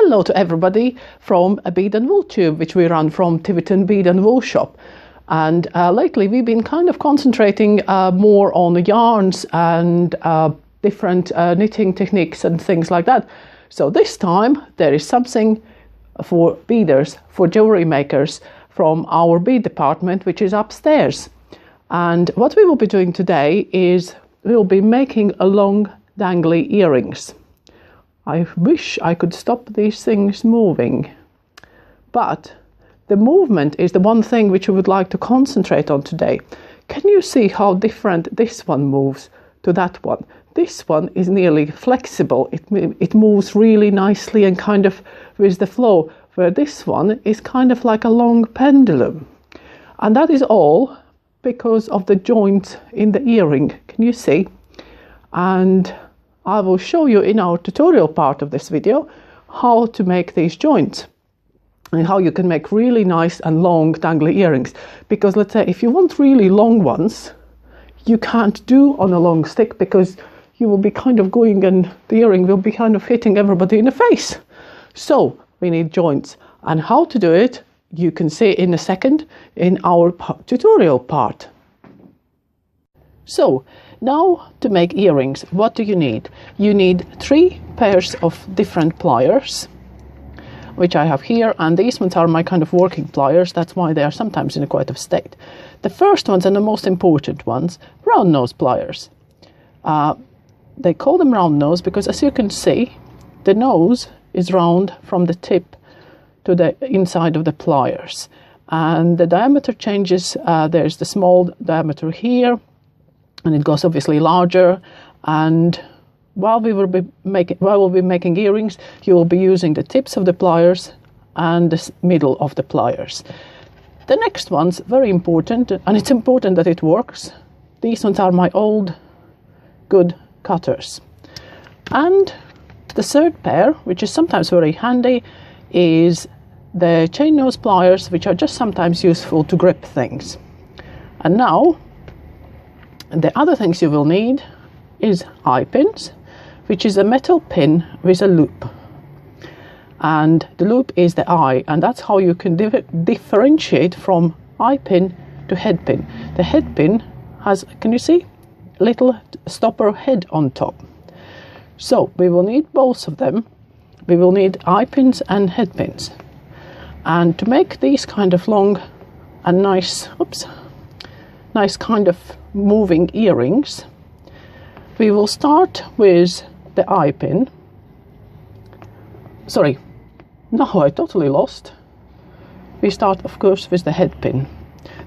Hello to everybody from a Bead and Wool Tube, which we run from Tiverton Bead and Wool Shop. And lately we've been kind of concentrating more on the yarns and different knitting techniques and things like that. So this time there is something for beaders, for jewelry makers from our bead department, which is upstairs. And what we will be doing today is we'll be making a long dangly earrings. I wish I could stop these things moving, but the movement is the one thing which we would like to concentrate on today. Can you see how different this one moves to that one? This one is nearly flexible. It moves really nicely and kind of with the flow, where this one is kind of like a long pendulum. And that is all because of the joint in the earring. Can you see? And I will show you in our tutorial part of this video how to make these joints and how you can make really nice and long dangly earrings. Because let's say if you want really long ones, you can't do on a long stick because you will be kind of going and the earring will be kind of hitting everybody in the face. So we need joints, and how to do it you can see in a second in our tutorial part. So now to make earrings, what do you need? You need 3 pairs of different pliers, which I have here, and these ones are my kind of working pliers. That's why they are sometimes in a quite of state. The first ones and the most important ones, round nose pliers. They call them round nose because, as you can see, the nose is round from the tip to the inside of the pliers, and the diameter changes. There's the small diameter here, and it goes obviously larger. And while we'll be making earrings, you will be using the tips of the pliers and the middle of the pliers. The next one's very important, and it's important that it works. These ones are my old good cutters. And the third pair, which is sometimes very handy, is the chain nose pliers, which are just sometimes useful to grip things. And now the other things you will need is eye pins, which is a metal pin with a loop. And the loop is the eye, and that's how you can differentiate from eye pin to head pin. The head pin has, can you see, little stopper head on top. So we will need both of them. We will need eye pins and head pins. And to make these kind of long and nice kind of moving earrings, we will start with the eye pin. Sorry, no, I totally lost. We start, of course, with the head pin.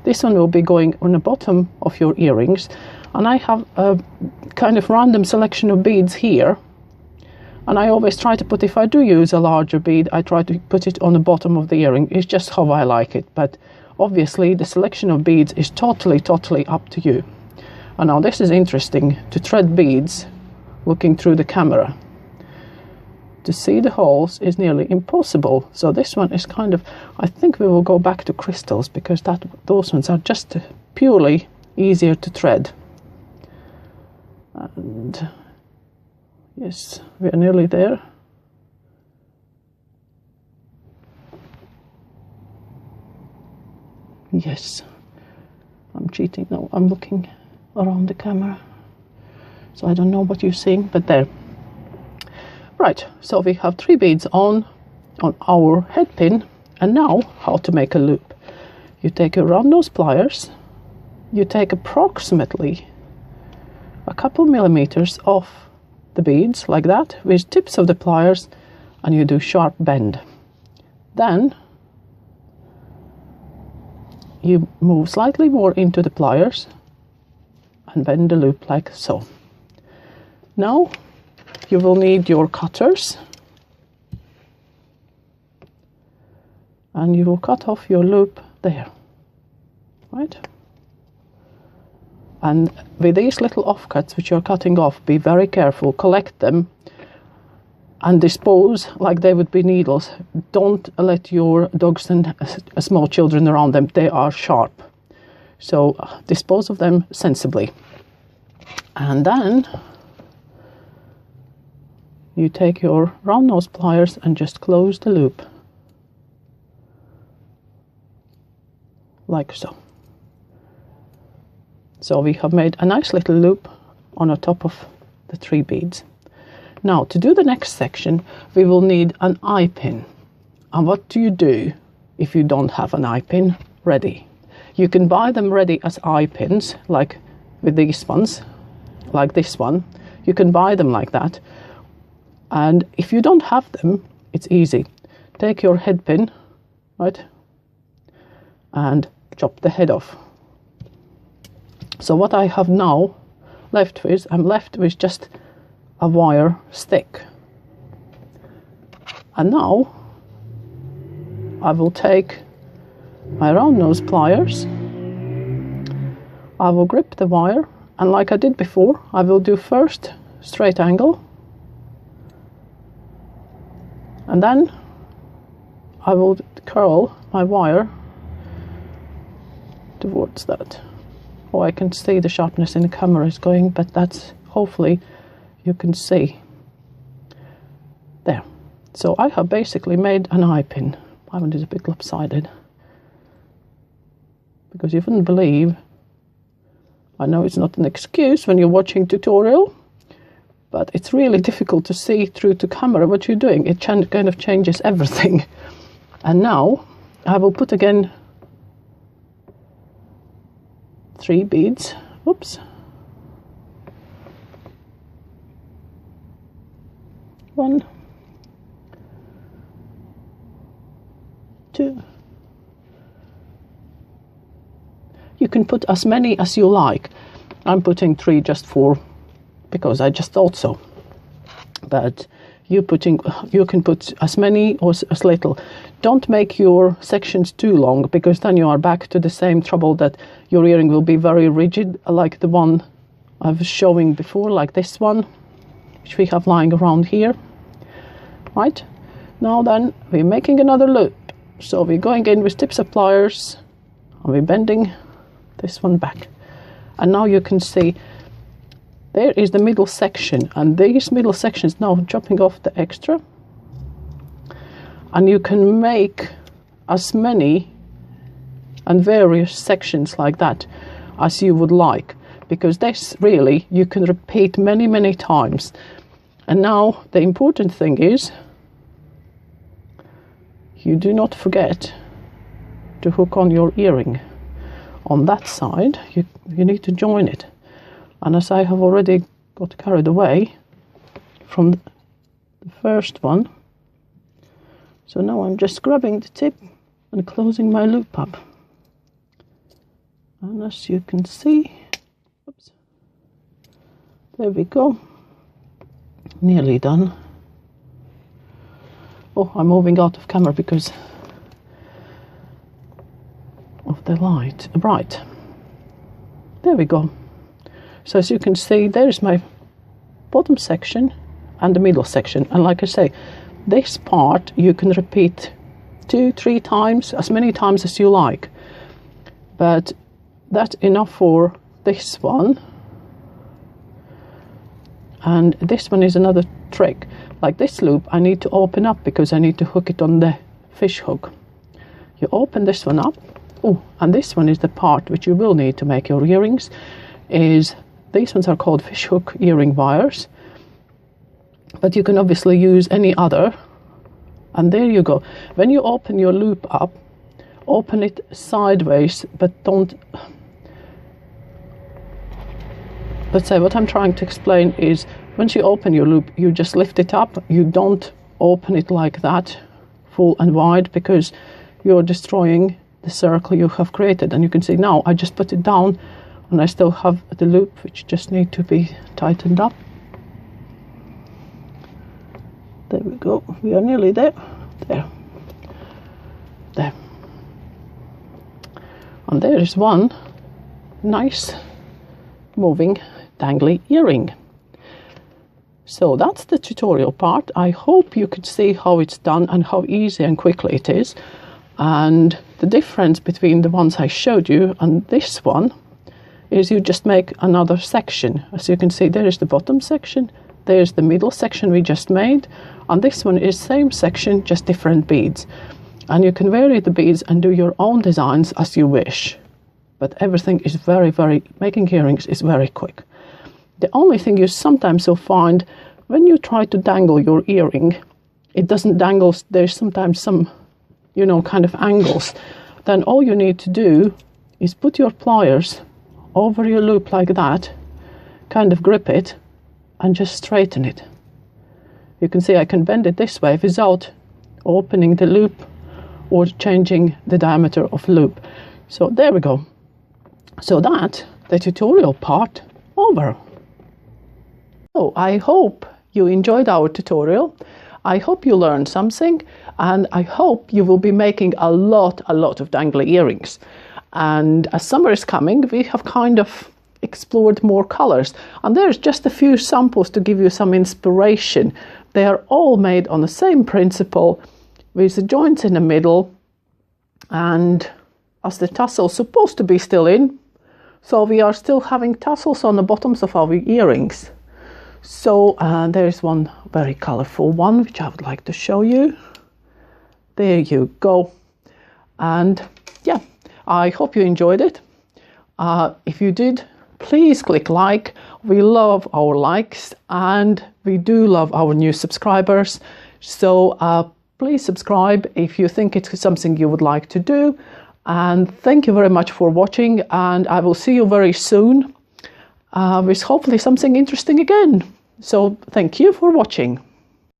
This one will be going on the bottom of your earrings, and I have a kind of random selection of beads here. And I always try to put, if I do use a larger bead, I try to put it on the bottom of the earring. It's just how I like it. But obviously the selection of beads is totally up to you. And now this is interesting, to thread beads looking through the camera. To see the holes is nearly impossible. So this one is kind of, I think we will go back to crystals because those ones are just purely easier to thread. And yes, we are nearly there. Yes, I'm cheating now. I'm looking around the camera, so I don't know what you're seeing, but there. Right, so we have 3 beads on our head pin, and now how to make a loop. You take your round nose pliers, you take approximately a couple millimeters off the beads like that with tips of the pliers, and you do sharp bend. Then you move slightly more into the pliers and bend the loop like so. Now you will need your cutters, and you will cut off your loop there, right? And with these little offcuts which you're cutting off, be very careful, collect them and dispose like they would be needles. Don't let your dogs and small children around them, they are sharp. So dispose of them sensibly. And then you take your round nose pliers and just close the loop. Like so. So we have made a nice little loop on the top of the 3 beads. Now to do the next section, we will need an eye pin. And what do you do if you don't have an eye pin ready? You can buy them ready as eye pins, like with these ones, like this one. You can buy them like that. And if you don't have them, it's easy. Take your head pin, right, and chop the head off. So what I have now I'm left with just a wire stick. And now I will take my round nose pliers. I will grip the wire, and like I did before, I will do first straight angle, and then I will curl my wire towards that. Oh, I can see the sharpness in the camera is going, but that's, hopefully you can see. There. So I have basically made an eye pin. My one is a bit lopsided, because you wouldn't believe, I know it's not an excuse when you're watching tutorial, but it's really difficult to see through to camera what you're doing. It kind of changes everything. And now I will put again 3 beads. Oops. 1, 2. You can put as many as you like. I'm putting 3 just because I just thought so. But you can put as many or as little. Don't make your sections too long, because then you are back to the same trouble that your earring will be very rigid, like the one I was showing before, like this one, which we have lying around here. Right? Now then, we're making another loop. So we're going in with tips of pliers, and we're bending this one back. And now you can see there is the middle section, and these middle sections now chopping off the extra. And you can make as many and various sections like that as you would like, because this really you can repeat many times. And now the important thing is, you do not forget to hook on your earring. On that side, you need to join it. And as I have already got carried away from the first one, so now I'm just grabbing the tip and closing my loop up. And as you can see, oops, there we go, nearly done. Oh, I'm moving out of camera because of the light. Right, there we go. So as you can see, there is my bottom section and the middle section. And like I say, this part you can repeat 2-3 times, as many times as you like. But that's enough for this one. And this one is another trick. Like this loop, I need to open up because I need to hook it on the fish hook. You open this one up. Oh, and this one is the part which you will need to make your earrings. These ones are called fish hook earring wires, but you can obviously use any other. And there you go. When you open your loop up, open it sideways, but don't. Let's say what I'm trying to explain is, once you open your loop, you just lift it up. You don't open it like that, full and wide, because you're destroying the circle you have created. And you can see now I just put it down, and I still have the loop which just need to be tightened up. There we go. We are nearly there. There. And there is one nice moving dangly earring. So that's the tutorial part. I hope you could see how it's done and how easy and quickly it is. And the difference between the ones I showed you and this one is you just make another section. As you can see, there is the bottom section there's the middle section we just made, and this one is same section, just different beads. And you can vary the beads and do your own designs as you wish. But everything is making earrings is very quick. The only thing you sometimes will find when you try to dangle your earring, it doesn't dangle, there's sometimes some, kind of angles. Then all you need to do is put your pliers over your loop like that, kind of grip it, and just straighten it. You can see I can bend it this way without opening the loop or changing the diameter of the loop. So there we go. So that's the tutorial part over. So I hope you enjoyed our tutorial. I hope you learned something, and I hope you will be making a lot of dangly earrings. And as summer is coming, we have kind of explored more colors, and there's just a few samples to give you some inspiration. They are all made on the same principle, with the joints in the middle, and as the tassel's supposed to be still in, so we are still having tassels on the bottoms of our earrings. So there is one very colorful one which I would like to show you. There you go. And yeah, I hope you enjoyed it. If you did, please click like. We love our likes, and we do love our new subscribers. So please subscribe if you think it's something you would like to do. And thank you very much for watching, and I will see you very soon with hopefully something interesting again. So thank you for watching.